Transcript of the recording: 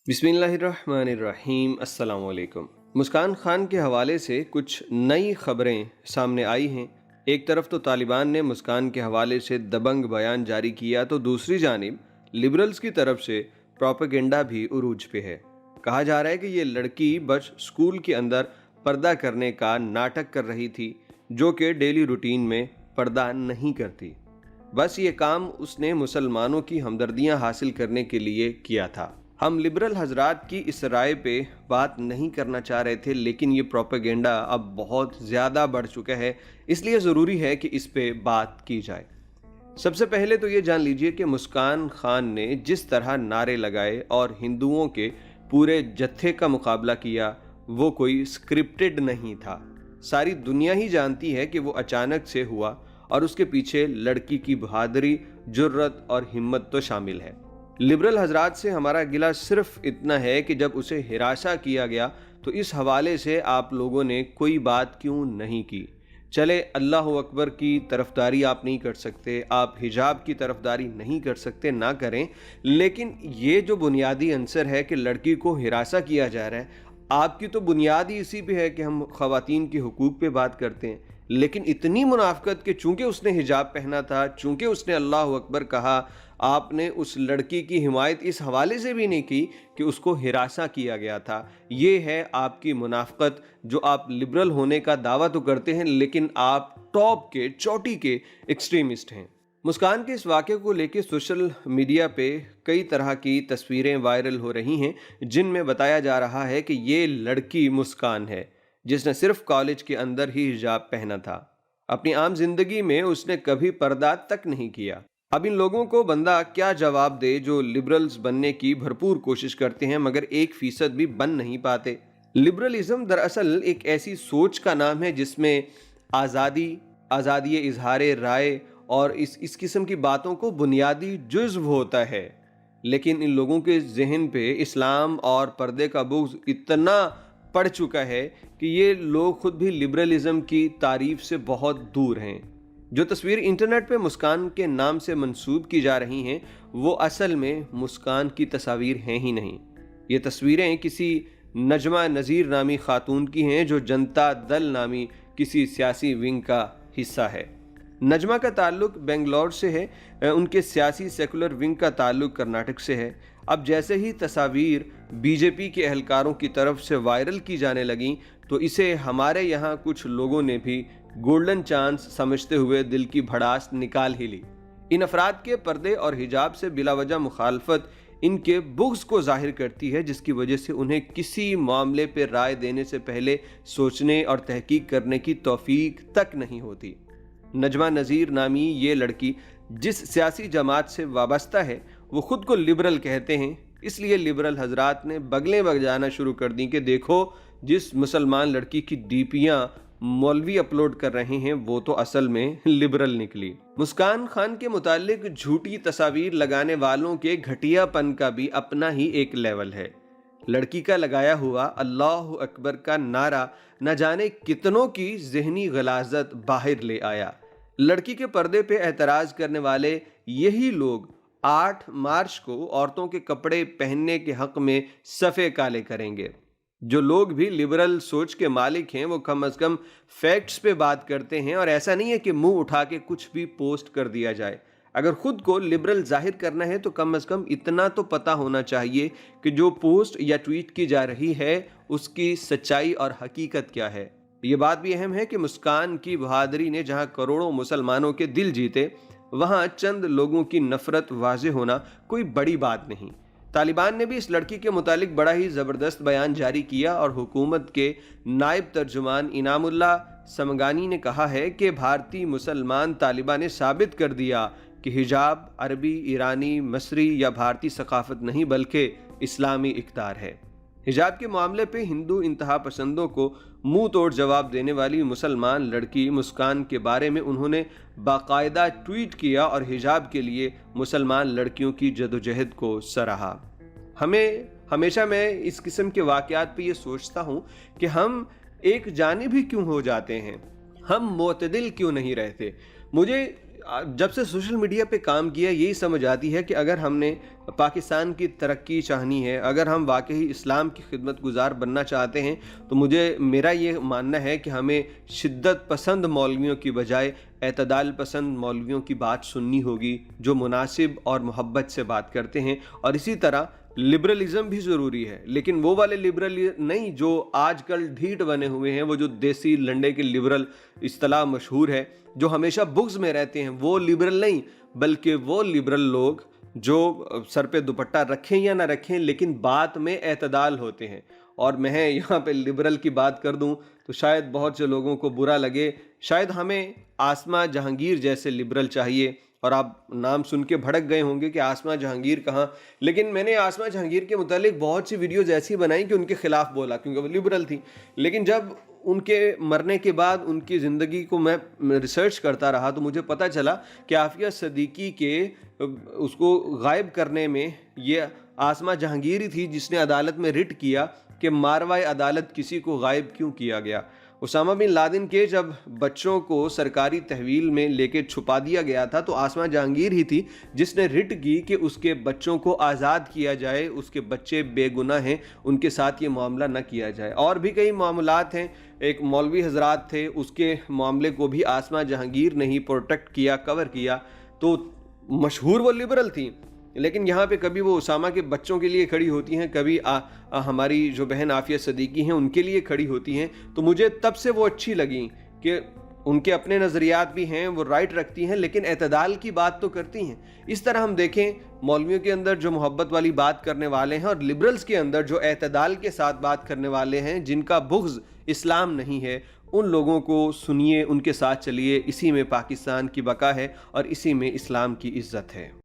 बिस्मिल्लाहिर्रहमानिर्रहीम अस्सलाम वालेकुम। मुस्कान खान के हवाले से कुछ नई खबरें सामने आई हैं। एक तरफ तो तालिबान ने मुस्कान के हवाले से दबंग बयान जारी किया, तो दूसरी जानिब लिबरल्स की तरफ से प्रोपेगेंडा भी उरूज पे है। कहा जा रहा है कि ये लड़की बस स्कूल के अंदर पर्दा करने का नाटक कर रही थी, जो कि डेली रूटीन में पर्दा नहीं करती। बस ये काम उसने मुसलमानों की हमदर्दियां हासिल करने के लिए किया था। हम लिबरल हजरात की इस राय पे बात नहीं करना चाह रहे थे, लेकिन ये प्रोपेगेंडा अब बहुत ज़्यादा बढ़ चुका है, इसलिए ज़रूरी है कि इस पे बात की जाए। सबसे पहले तो ये जान लीजिए कि मुस्कान खान ने जिस तरह नारे लगाए और हिंदुओं के पूरे जत्थे का मुकाबला किया, वो कोई स्क्रिप्टेड नहीं था। सारी दुनिया ही जानती है कि वो अचानक से हुआ और उसके पीछे लड़की की बहादुरी, जुर्रत और हिम्मत तो शामिल है। लिबरल हजरात से हमारा गिला सिर्फ इतना है कि जब उसे हिरासा किया गया तो इस हवाले से आप लोगों ने कोई बात क्यों नहीं की। चले, अल्लाह अकबर की तरफदारी आप नहीं कर सकते, आप हिजाब की तरफदारी नहीं कर सकते, ना करें, लेकिन ये जो बुनियादी अंसर है कि लड़की को हिरासा किया जा रहा है, आपकी तो बुनियाद ही इसी पे है कि हम ख़वातीन के हुकूक पे बात करते हैं। लेकिन इतनी मुनाफकत कि चूंकि उसने हिजाब पहना था, चूंकि उसने अल्लाह अकबर कहा, आपने उस लड़की की हिमायत इस हवाले से भी नहीं की कि उसको हिरासा किया गया था। ये है आपकी मुनाफकत, जो आप लिबरल होने का दावा तो करते हैं, लेकिन आप टॉप के, चोटी के एक्सट्रीमिस्ट हैं। मुस्कान के इस वाक़े को लेकर सोशल मीडिया पे कई तरह की तस्वीरें वायरल हो रही हैं, जिनमें बताया जा रहा है कि ये लड़की मुस्कान है, जिसने सिर्फ कॉलेज के अंदर ही हिजाब पहना था। अपनी आम जिंदगी में उसने कभी पर्दा तक नहीं किया। अब इन लोगों को बंदा क्या जवाब दे जो लिबरल्स बनने की भरपूर कोशिश करते हैं, मगर 1% भी बन नहीं पाते। लिबरलिज्म दरअसल एक ऐसी सोच का नाम है जिसमें आज़ादी इजहार राय और इस किस्म की बातों को बुनियादी जुज़्व होता है। लेकिन इन लोगों के जहन पे इस्लाम और पर्दे का बुग़्ज़ इतना पड़ चुका है कि ये लोग खुद भी लिबरलिज्म की तारीफ से बहुत दूर हैं। जो तस्वीर इंटरनेट पे मुस्कान के नाम से मंसूब की जा रही हैं, वो असल में मुस्कान की तस्वीर हैं ही नहीं। ये तस्वीरें किसी नजमा नज़ीर नामी खातून की हैं, जो जनता दल नामी किसी सियासी विंग का हिस्सा है। नजमा का ताल्लुक बेंगलोर से है, उनके सियासी सेकुलर विंग का ताल्लुक कर्नाटक से है। अब जैसे ही तस्वीर बीजेपी के एहलकारों की तरफ से वायरल की जाने लगी, तो इसे हमारे यहाँ कुछ लोगों ने भी गोल्डन चांस समझते हुए दिल की भड़ास निकाल ही ली। इन अफराद के पर्दे और हिजाब से बिलावजह मुखालफत इनके बुग़्ज़ को जाहिर करती है, जिसकी वजह से उन्हें किसी मामले पर राय देने से पहले सोचने और तहकीक करने की तौफीक तक नहीं होती। नजमा नज़ीर नामी ये लड़की जिस सियासी जमात से वाबस्ता है, वो खुद को लिबरल कहते हैं, इसलिए लिबरल हजरात ने बगलें बजाना शुरू कर दी कि देखो, जिस मुसलमान लड़की की डीपियां मौलवी अपलोड कर रहे हैं, वो तो असल में लिबरल निकली। मुस्कान खान के मुतालिक झूठी तस्वीर लगाने वालों के घटियापन का भी अपना ही एक लेवल है। लड़की का लगाया हुआ अल्लाह अकबर का नारा न जाने कितनों की जहनी गलाजत बाहर ले आया। लड़की के पर्दे पे एतराज़ करने वाले यही लोग 8 मार्च को औरतों के कपड़े पहनने के हक में सफ़े काले करेंगे। जो लोग भी लिबरल सोच के मालिक हैं, वो कम अज़ कम फैक्ट्स पे बात करते हैं, और ऐसा नहीं है कि मुंह उठा के कुछ भी पोस्ट कर दिया जाए। अगर खुद को लिबरल जाहिर करना है तो कम अज़ कम इतना तो पता होना चाहिए कि जो पोस्ट या ट्वीट की जा रही है उसकी सच्चाई और हकीकत क्या है। ये बात भी अहम है कि मुस्कान की बहादुरी ने जहां करोड़ों मुसलमानों के दिल जीते, वहां चंद लोगों की नफरत वाज़े होना कोई बड़ी बात नहीं। तालिबान ने भी इस लड़की के मुतालिक बड़ा ही ज़बरदस्त बयान जारी किया और हुकूमत के नायब तर्जुमान इनामुल्लाह समगानी ने कहा है कि भारतीय मुसलमान तालिबान ने साबित कर दिया कि हिजाब अरबी, ईरानी, मसरी या भारतीय सकाफत नहीं, बल्कि इस्लामी इक़्तिदार है। हिजाब के मामले पे हिंदू इंतहा पसंदों को मुंह तोड़ जवाब देने वाली मुसलमान लड़की मुस्कान के बारे में उन्होंने बाकायदा ट्वीट किया और हिजाब के लिए मुसलमान लड़कियों की जदोजहद को सराहा। हमेशा मैं इस किस्म के वाक़यात पे ये सोचता हूँ कि हम एक जानिब ही क्यों हो जाते हैं, हम मुतदिल क्यों नहीं रहते। मुझे जब से सोशल मीडिया पे काम किया यही समझ आती है कि अगर हमने पाकिस्तान की तरक्की चाहनी है, अगर हम वाकई इस्लाम की खिदमत गुजार बनना चाहते हैं, तो मेरा ये मानना है कि हमें शिद्दत पसंद मौलवियों की बजाय एतदाल पसंद मौलवियों की बात सुननी होगी, जो मुनासिब और मोहब्बत से बात करते हैं। और इसी तरह लिबरलिज्म भी ज़रूरी है, लेकिन वो वाले लिबरल नहीं जो आजकल ढीठ बने हुए हैं, वो जो देसी लंडे के लिबरल इस्तिलाह मशहूर है, जो हमेशा बुग्ज में रहते हैं, वो लिबरल नहीं, बल्कि वो लिबरल लोग जो सर पे दुपट्टा रखें या ना रखें लेकिन बात में एतदाल होते हैं। और मैं यहाँ पे लिबरल की बात कर दूँ तो शायद बहुत से लोगों को बुरा लगे, शायद हमें आसमा जहांगीर जैसे लिबरल चाहिए। और आप नाम सुन के भड़क गए होंगे कि आसमा जहांगीर कहाँ, लेकिन मैंने आसमा जहांगीर के मुतालिक बहुत सी वीडियोज़ ऐसी बनाई कि उनके ख़िलाफ़ बोला, क्योंकि वो लिबरल थी। लेकिन जब उनके मरने के बाद उनकी ज़िंदगी को मैं रिसर्च करता रहा तो मुझे पता चला कि आफिया सदीकी के उसको गायब करने में ये आसमा जहांगीर ही थी जिसने अदालत में रिट किया कि मारवाए अदालत किसी को गायब क्यों किया गया। उसामा बिन लादेन के जब बच्चों को सरकारी तहवील में लेके छुपा दिया गया था तो आसमा जहांगीर ही थी जिसने रिट की कि उसके बच्चों को आज़ाद किया जाए, उसके बच्चे बेगुनाह हैं, उनके साथ ये मामला न किया जाए। और भी कई मामलात हैं, एक मौलवी हजरात थे, उसके मामले को भी आसमा जहांगीर ने ही प्रोटेक्ट किया, कवर किया। तो मशहूर वो लिबरल थी, लेकिन यहाँ पे कभी वो उसामा के बच्चों के लिए खड़ी होती हैं, कभी हमारी जो बहन आफिया सदीकी हैं उनके लिए खड़ी होती हैं। तो मुझे तब से वो अच्छी लगी कि उनके अपने नज़रियात भी हैं, वो राइट रखती हैं, लेकिन एतदाल की बात तो करती हैं। इस तरह हम देखें मौलवियों के अंदर जो मोहब्बत वाली बात करने वाले हैं और लिबरल्स के अंदर जो एतदाल के साथ बात करने वाले हैं, जिनका बुग़्ज़ इस्लाम नहीं है, उन लोगों को सुनिए, उनके साथ चलिए। इसी में पाकिस्तान की बका है और इसी में इस्लाम की इज़्ज़त है।